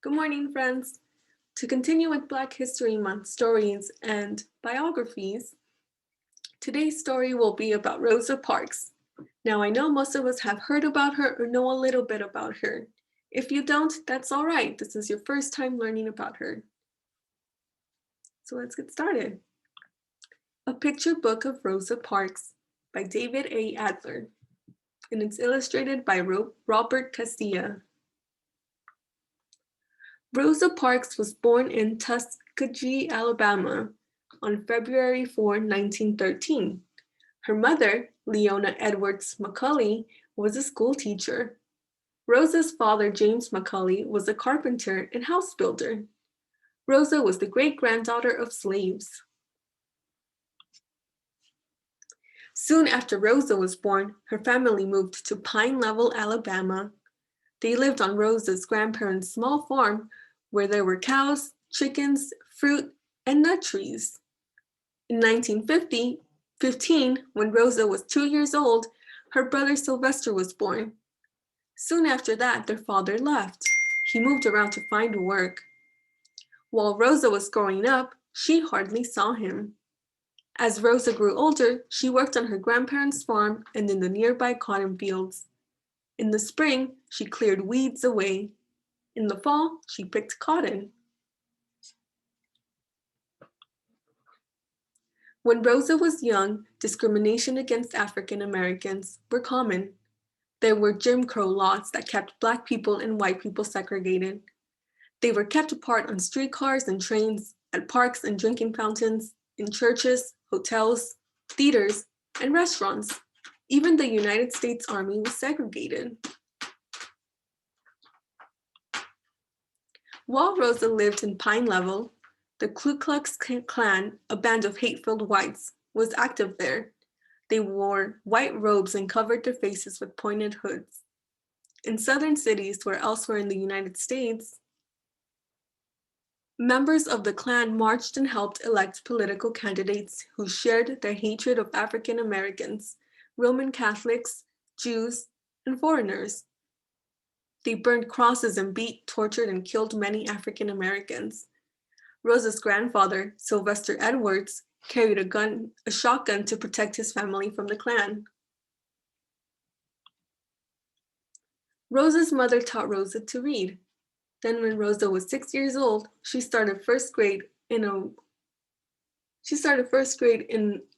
Good morning, friends. To continue with Black History Month stories and biographies, today's story will be about Rosa Parks. Now, I know most of us have heard about her or know a little bit about her. If you don't, that's all right. This is your first time learning about her. So let's get started. A Picture Book of Rosa Parks by David A. Adler, and it's illustrated by Robert Castilla. Rosa Parks was born in Tuskegee, Alabama, on February 4, 1913. Her mother, Leona Edwards McCulley, was a school teacher. Rosa's father, James McCulley, was a carpenter and house builder. Rosa was the great-granddaughter of slaves. Soon after Rosa was born, her family moved to Pine Level, Alabama. They lived on Rosa's grandparents' small farm where there were cows, chickens, fruit, and nut trees. In 1915, when Rosa was 2 years old, her brother Sylvester was born. Soon after that, their father left. He moved around to find work. While Rosa was growing up, she hardly saw him. As Rosa grew older, she worked on her grandparents' farm and in the nearby cotton fields. In the spring, she cleared weeds away. In the fall, she picked cotton. When Rosa was young, discrimination against African Americans were common. There were Jim Crow laws that kept Black people and white people segregated. They were kept apart on streetcars and trains, at parks and drinking fountains, in churches, hotels, theaters, and restaurants. Even the United States Army was segregated. While Rosa lived in Pine Level, the Ku Klux Klan, a band of hate-filled whites, was active there. They wore white robes and covered their faces with pointed hoods. In southern cities where elsewhere in the United States, members of the Klan marched and helped elect political candidates who shared their hatred of African Americans, Roman Catholics, Jews, and foreigners. They burned crosses and beat, tortured, and killed many African Americans. Rosa's grandfather, Sylvester Edwards, carried a shotgun to protect his family from the Klan. Rosa's mother taught Rosa to read. Then when Rosa was 6 years old, she started first grade in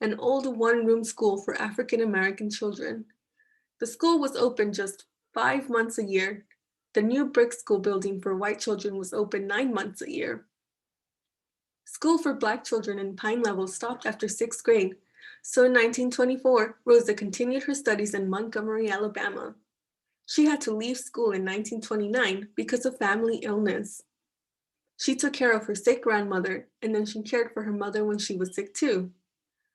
an old one-room school for African American children. The school was open just 5 months a year. The new brick school building for white children was open 9 months a year. School for Black children in Pine Level stopped after 6th grade, so in 1924, Rosa continued her studies in Montgomery, Alabama. She had to leave school in 1929 because of family illness. She took care of her sick grandmother, and then she cared for her mother when she was sick too.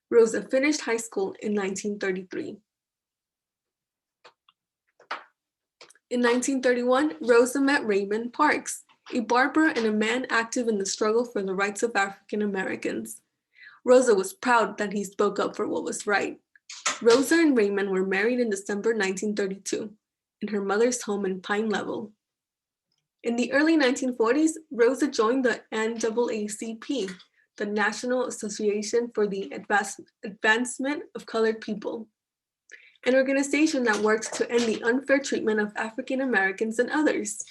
Rosa finished high school in 1933. In 1931, Rosa met Raymond Parks, a barber and a man active in the struggle for the rights of African Americans. Rosa was proud that he spoke up for what was right. Rosa and Raymond were married in December 1932 in her mother's home in Pine Level. In the early 1940s, Rosa joined the NAACP, the National Association for the Advancement of Colored People, an organization that works to end the unfair treatment of African Americans and others.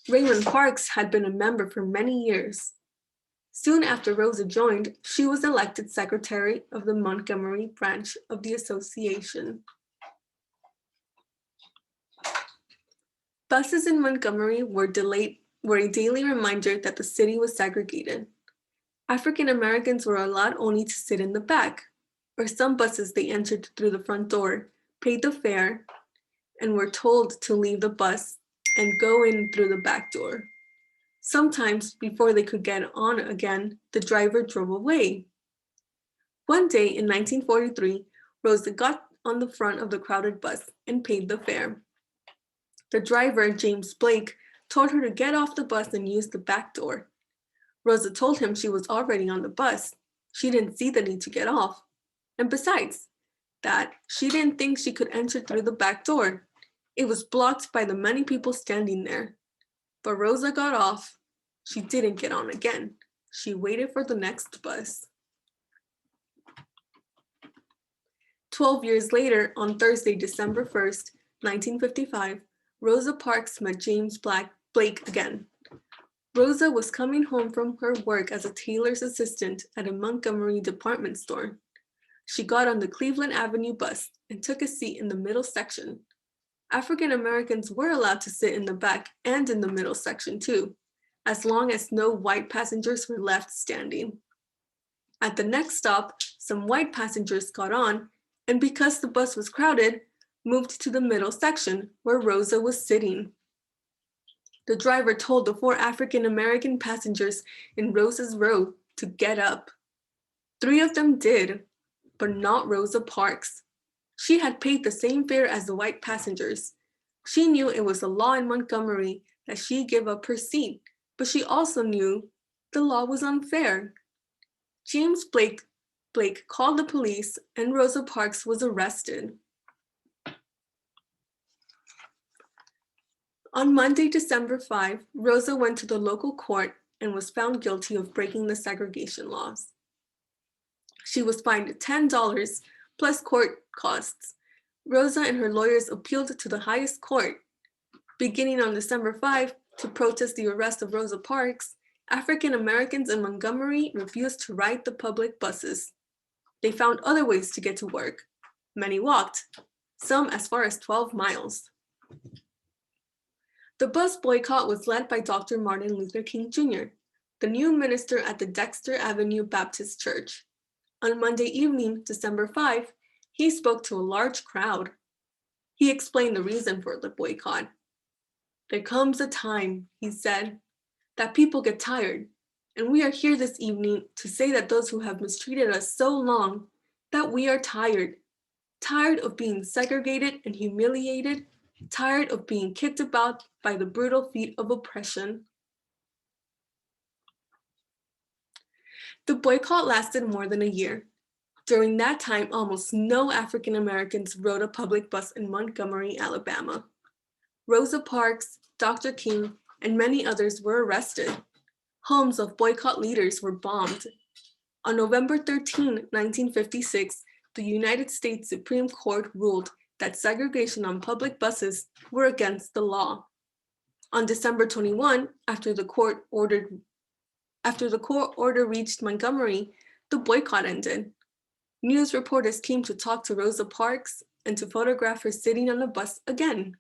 Raymond Parks had been a member for many years. Soon after Rosa joined, she was elected secretary of the Montgomery branch of the association. Buses in Montgomery were a daily reminder that the city was segregated. African Americans were allowed only to sit in the back, or some buses they entered through the front door, paid the fare, and were told to leave the bus and go in through the back door. Sometimes, before they could get on again, the driver drove away. One day in 1943, Rosa got on the front of the crowded bus and paid the fare. The driver, James Blake, told her to get off the bus and use the back door. Rosa told him she was already on the bus. She didn't see the need to get off. And besides that, she didn't think she could enter through the back door. It was blocked by the many people standing there. But Rosa got off. She didn't get on again. She waited for the next bus. 12 years later, on Thursday, December 1st, 1955, Rosa Parks met James Blake again. Rosa was coming home from her work as a tailor's assistant at a Montgomery department store. She got on the Cleveland Avenue bus and took a seat in the middle section. African Americans were allowed to sit in the back and in the middle section too, as long as no white passengers were left standing. At the next stop, some white passengers got on, and because the bus was crowded, moved to the middle section where Rosa was sitting. The driver told the 4 African American passengers in Rosa's row to get up. 3 of them did, but not Rosa Parks. She had paid the same fare as the white passengers. She knew it was a law in Montgomery that she give up her seat, but she also knew the law was unfair. James Blake called the police and Rosa Parks was arrested. On Monday, December 5, Rosa went to the local court and was found guilty of breaking the segregation laws. She was fined $10 plus court costs. Rosa and her lawyers appealed to the highest court. Beginning on December 5, to protest the arrest of Rosa Parks, African Americans in Montgomery refused to ride the public buses. They found other ways to get to work. Many walked, some as far as 12 miles. The bus boycott was led by Dr. Martin Luther King Jr., the new minister at the Dexter Avenue Baptist Church. On Monday evening, December 5, he spoke to a large crowd. He explained the reason for the boycott. "There comes a time," he said, "that people get tired, and we are here this evening to say that those who have mistreated us so long, that we are tired of being segregated and humiliated, tired of being kicked about by the brutal feet of oppression." The boycott lasted more than a year. During that time, almost no African Americans rode a public bus in Montgomery, Alabama. Rosa Parks, Dr. King, and many others were arrested. Homes of boycott leaders were bombed. On November 13, 1956, the United States Supreme Court ruled that segregation on public buses were against the law. On December 21, after the court order reached Montgomery, the boycott ended. News reporters came to talk to Rosa Parks and to photograph her sitting on the bus again.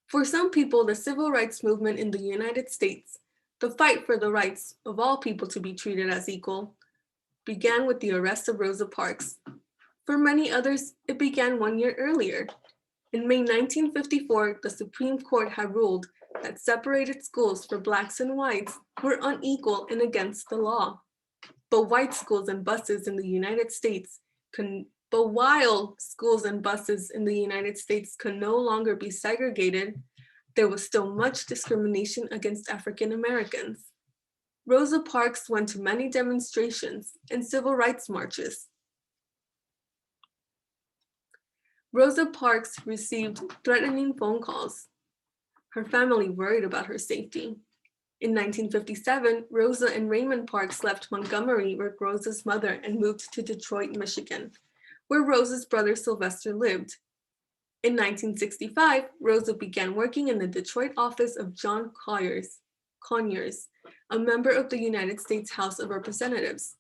For some people, the civil rights movement in the United States, the fight for the rights of all people to be treated as equal, began with the arrest of Rosa Parks. For many others, it began 1 year earlier. In May 1954, the Supreme Court had ruled that separated schools for Blacks and whites were unequal and against the law. But while schools and buses in the United States could no longer be segregated, there was still much discrimination against African Americans. Rosa Parks went to many demonstrations and civil rights marches. Rosa Parks received threatening phone calls. Her family worried about her safety. In 1957, Rosa and Raymond Parks left Montgomery with Rosa's mother and moved to Detroit, Michigan, where Rosa's brother Sylvester lived. In 1965, Rosa began working in the Detroit office of John Conyers, a member of the United States House of Representatives.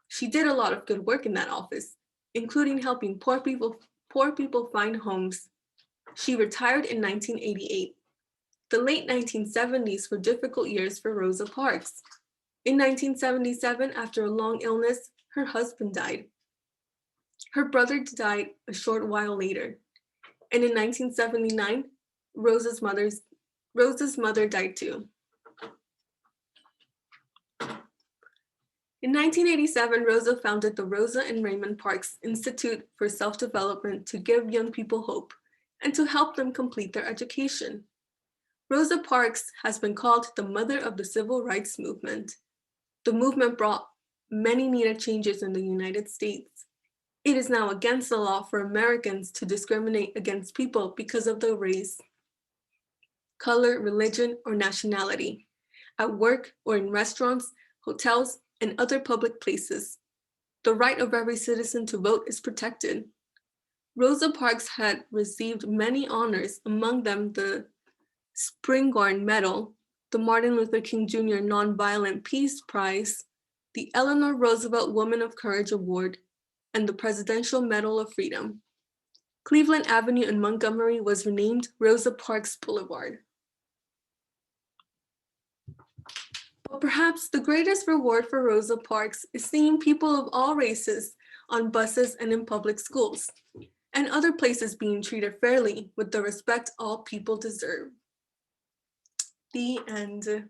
She did a lot of good work in that office, including helping poor people find homes. She retired in 1988. The late 1970s were difficult years for Rosa Parks. In 1977, after a long illness, her husband died. Her brother died a short while later. And in 1979, Rosa's mother died too. In 1987, Rosa founded the Rosa and Raymond Parks Institute for Self-Development to give young people hope and to help them complete their education. Rosa Parks has been called the mother of the civil rights movement. The movement brought many needed changes in the United States. It is now against the law for Americans to discriminate against people because of their race, color, religion, or nationality, at work or in restaurants, hotels, and other public places. The right of every citizen to vote is protected. Rosa Parks had received many honors, among them the Spingarn Medal, the Martin Luther King Jr. Nonviolent Peace Prize, the Eleanor Roosevelt Woman of Courage Award, and the Presidential Medal of Freedom. Cleveland Avenue in Montgomery was renamed Rosa Parks Boulevard. But perhaps the greatest reward for Rosa Parks is seeing people of all races on buses and in public schools, and other places being treated fairly with the respect all people deserve. The end.